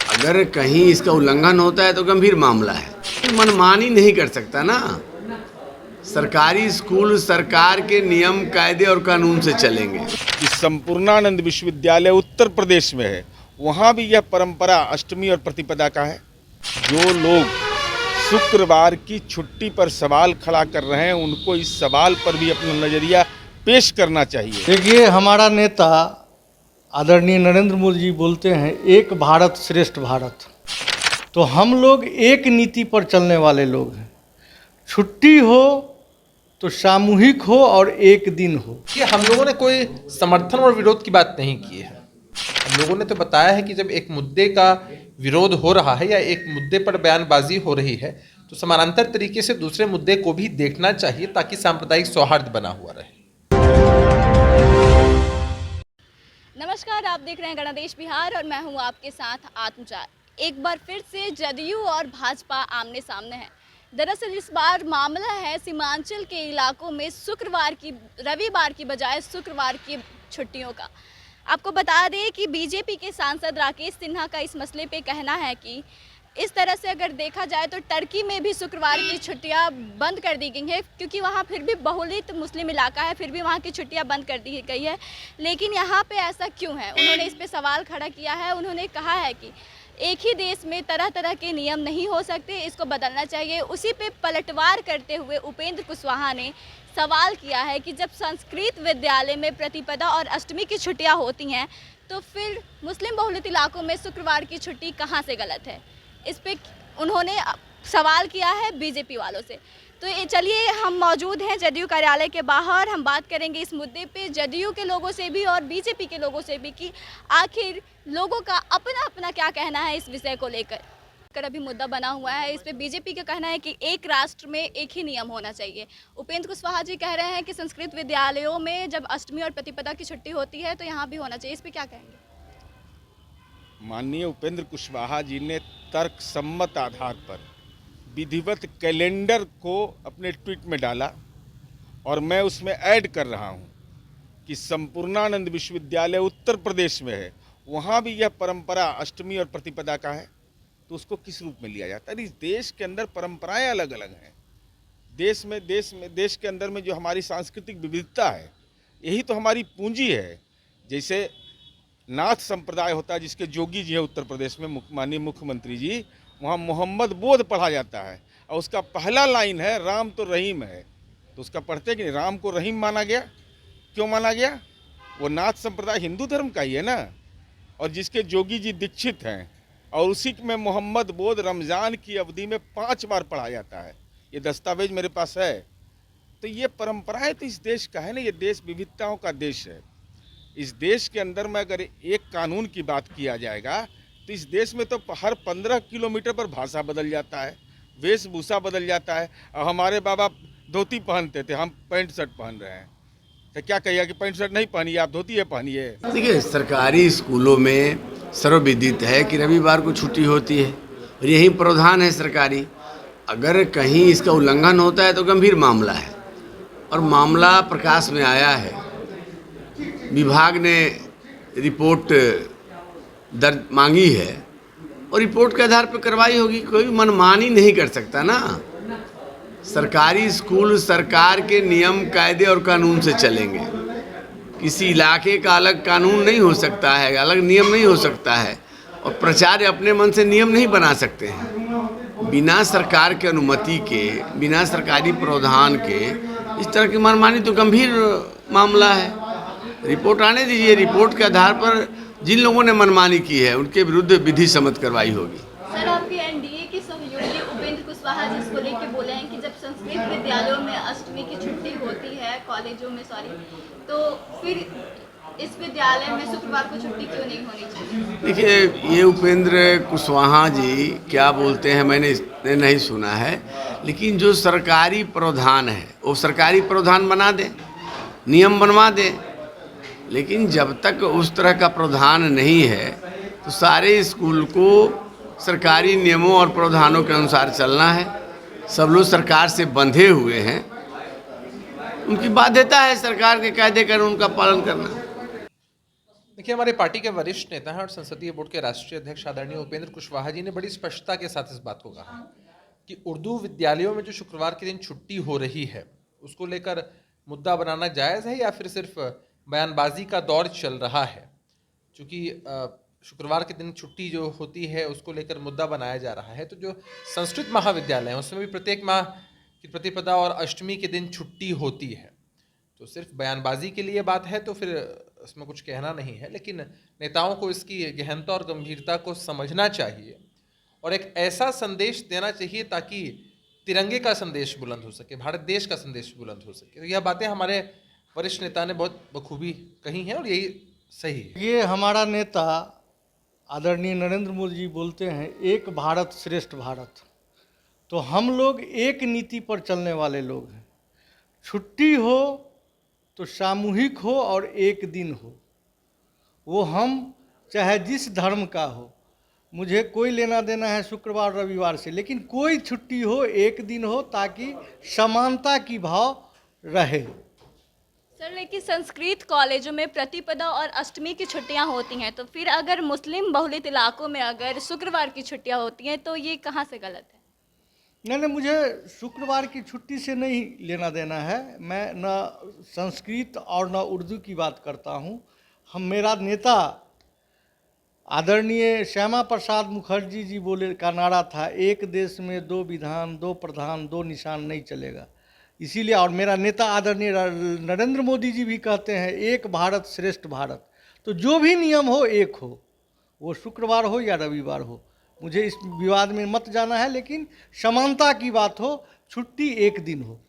अगर कहीं इसका उल्लंघन होता है तो गंभीर मामला है। मनमानी नहीं कर सकता ना। सरकारी स्कूल सरकार के नियम कायदे और कानून से चलेंगे। इस संपूर्णानंद विश्वविद्यालय उत्तर प्रदेश में है, वहाँ भी यह परंपरा अष्टमी और प्रतिपदा का है। जो लोग शुक्रवार की छुट्टी पर सवाल खड़ा कर रहे हैं, उनको इस सवाल पर भी अपना नज़रिया पेश करना चाहिए। देखिए, हमारा नेता आदरणीय नरेंद्र मोदी जी बोलते हैं एक भारत श्रेष्ठ भारत, तो हम लोग एक नीति पर चलने वाले लोग हैं। छुट्टी हो तो सामूहिक हो और एक दिन हो। कि हम लोगों ने कोई समर्थन और विरोध की बात नहीं की है। हम लोगों ने तो बताया है कि जब एक मुद्दे का विरोध हो रहा है या एक मुद्दे पर बयानबाजी हो रही है तो समानांतर तरीके से दूसरे मुद्दे को भी देखना चाहिए ताकि सांप्रदायिक सौहार्द बना हुआ रहे। नमस्कार, आप देख रहे हैं गणदेश बिहार और मैं हूं आपके साथ आत्मचार। एक बार फिर से जदयू और भाजपा आमने सामने हैं। दरअसल इस बार मामला है सीमांचल के इलाकों में रविवार की बजाय शुक्रवार की छुट्टियों का। आपको बता दें कि बीजेपी के सांसद राकेश सिन्हा का इस मसले पे कहना है कि इस तरह से अगर देखा जाए तो टर्की में भी शुक्रवार की छुट्टियां बंद कर दी गई हैं, क्योंकि वहां फिर भी बहुलित मुस्लिम इलाका है, फिर भी वहां की छुट्टियां बंद कर दी गई है। लेकिन यहां पे ऐसा क्यों है, उन्होंने इस पे सवाल खड़ा किया है। उन्होंने कहा है कि एक ही देश में तरह तरह के नियम नहीं हो सकते, इसको बदलना चाहिए। उसी पे पलटवार करते हुए उपेंद्र कुशवाहा ने सवाल किया है कि जब संस्कृत विद्यालय में प्रतिपदा और अष्टमी की छुट्टियां होती हैं तो फिर मुस्लिम बहुलित इलाकों में शुक्रवार की छुट्टी कहाँ से गलत है। इस पे उन्होंने सवाल किया है बीजेपी वालों से। तो ये चलिए, हम मौजूद हैं जदयू कार्यालय के बाहर। हम बात करेंगे इस मुद्दे पे जदयू के लोगों से भी और बीजेपी के लोगों से भी कि आखिर लोगों का अपना अपना क्या कहना है इस विषय को लेकर। अभी मुद्दा बना हुआ है, इस पे बीजेपी का कहना है कि एक राष्ट्र में एक ही नियम होना चाहिए। उपेंद्र कुशवाहा जी कह रहे हैं कि संस्कृत विद्यालयों में जब अष्टमी और प्रतिपदा की छुट्टी होती है तो यहाँ भी होना चाहिए। इस पर क्या कहेंगे? माननीय उपेंद्र कुशवाहा जी ने तर्क सम्मत आधार पर विधिवत कैलेंडर को अपने ट्वीट में डाला और मैं उसमें ऐड कर रहा हूं कि संपूर्णानंद विश्वविद्यालय उत्तर प्रदेश में है, वहां भी यह परंपरा अष्टमी और प्रतिपदा का है। तो उसको किस रूप में लिया जाता है? इस देश के अंदर परंपराएं अलग अलग हैं। देश के अंदर में जो हमारी सांस्कृतिक विविधता है, यही तो हमारी पूंजी है। जैसे नाथ संप्रदाय होता है, जिसके जोगी जी है उत्तर प्रदेश में, माननीय मुख्यमंत्री जी, वहाँ मोहम्मद बोध पढ़ा जाता है और उसका पहला लाइन है राम तो रहीम है। तो उसका पढ़ते कि राम को रहीम माना गया। क्यों माना गया? वो नाथ संप्रदाय हिंदू धर्म का ही है ना। और जिसके जोगी जी दीक्षित हैं, और उसी में मोहम्मद बोध रमज़ान की अवधि में 5 बार पढ़ा जाता है। ये दस्तावेज मेरे पास है। तो ये परंपराएं तो इस देश का है ना। ये देश विविधताओं का देश है। इस देश के अंदर में अगर एक कानून की बात किया जाएगा तो इस देश में तो हर 15 किलोमीटर पर भाषा बदल जाता है, वेशभूषा बदल जाता है। और हमारे बाबा धोती पहनते थे, हम पैंट शर्ट पहन रहे हैं। तो क्या कहिए कि पैंट शर्ट नहीं पहनिए, आप धोती है पहनिए। देखिए, सरकारी स्कूलों में सर्वविदित है कि रविवार को छुट्टी होती है और यही प्रावधान है सरकारी। अगर कहीं इसका उल्लंघन होता है तो गंभीर मामला है और मामला प्रकाश में आया है। विभाग ने रिपोर्ट दर्ज मांगी है और रिपोर्ट के आधार पर कार्रवाई होगी। कोई मनमानी नहीं कर सकता ना। सरकारी स्कूल सरकार के नियम कायदे और कानून से चलेंगे। किसी इलाके का अलग कानून नहीं हो सकता है, अलग नियम नहीं हो सकता है, और प्राचार्य अपने मन से नियम नहीं बना सकते हैं। बिना सरकार के अनुमति के, बिना सरकारी प्रावधान के इस तरह की मनमानी तो गंभीर मामला है। रिपोर्ट आने दीजिए। रिपोर्ट के आधार पर जिन लोगों ने मनमानी की है उनके विरुद्ध विधि सम्मत कार्रवाई होगी। सर, आपके एनडीए के सहयोगी उपेंद्र कुशवाहा जी इसको लेकर बोले हैं कि जब संस्कृत विद्यालयों में अष्टमी की छुट्टी होती है, कॉलेजों में तो फिर इस विद्यालय में शुक्रवार को छुट्टी क्यों नहीं होनी चाहिए? देखिए, ये उपेंद्र कुशवाहा जी क्या बोलते हैं मैंने नहीं सुना है, लेकिन जो सरकारी प्रावधान है वो सरकारी प्रावधान बना दे, नियम बनवा दे। लेकिन जब तक उस तरह का प्रावधान नहीं है तो सारे स्कूल को सरकारी नियमों और प्रावधानों के अनुसार चलना है। सब लोग सरकार से बंधे हुए हैं, उनकी बाध्यता है सरकार के कायदे कानून का पालन करना। देखिए, हमारे पार्टी के वरिष्ठ नेता हैं और संसदीय बोर्ड के राष्ट्रीय अध्यक्ष आदरणीय उपेंद्र कुशवाहा जी ने बड़ी स्पष्टता के साथ इस बात को कहा कि उर्दू विद्यालयों में जो शुक्रवार के दिन छुट्टी हो रही है उसको लेकर मुद्दा बनाना जायज़ है या फिर सिर्फ बयानबाजी का दौर चल रहा है। चूँकि शुक्रवार के दिन छुट्टी जो होती है उसको लेकर मुद्दा बनाया जा रहा है, तो जो संस्कृत महाविद्यालय हैं उसमें भी प्रत्येक माह की प्रतिपदा और अष्टमी के दिन छुट्टी होती है। तो सिर्फ बयानबाजी के लिए बात है तो फिर इसमें कुछ कहना नहीं है, लेकिन नेताओं को इसकी गहनता और गंभीरता को समझना चाहिए और एक ऐसा संदेश देना चाहिए ताकि तिरंगे का संदेश बुलंद हो सके, भारत देश का संदेश बुलंद हो सके। तो यह बातें हमारे वरिष्ठ नेता ने बहुत बखूबी कही हैं और यही सही है। ये हमारा नेता आदरणीय नरेंद्र मोदी जी बोलते हैं एक भारत श्रेष्ठ भारत, तो हम लोग एक नीति पर चलने वाले लोग हैं। छुट्टी हो तो सामूहिक हो और एक दिन हो, वो हम चाहे जिस धर्म का हो, मुझे कोई लेना देना है शुक्रवार रविवार से, लेकिन कोई छुट्टी हो एक दिन हो ताकि समानता की भाव रहे। सर, लेकिन संस्कृत कॉलेजों में प्रतिपदा और अष्टमी की छुट्टियां होती हैं, तो फिर अगर मुस्लिम बहुलित इलाकों में अगर शुक्रवार की छुट्टियां होती हैं तो ये कहाँ से गलत है? नहीं, मुझे शुक्रवार की छुट्टी से नहीं लेना देना है। मैं न संस्कृत और न उर्दू की बात करता हूँ। मेरा नेता आदरणीय श्यामा प्रसाद मुखर्जी जी बोले का नारा था, एक देश में दो विधान, दो प्रधान, दो निशान नहीं चलेगा। इसीलिए और मेरा नेता आदरणीय नरेंद्र मोदी जी भी कहते हैं एक भारत श्रेष्ठ भारत। तो जो भी नियम हो एक हो, वो शुक्रवार हो या रविवार हो, मुझे इस विवाद में मत जाना है, लेकिन समानता की बात हो, छुट्टी एक दिन हो।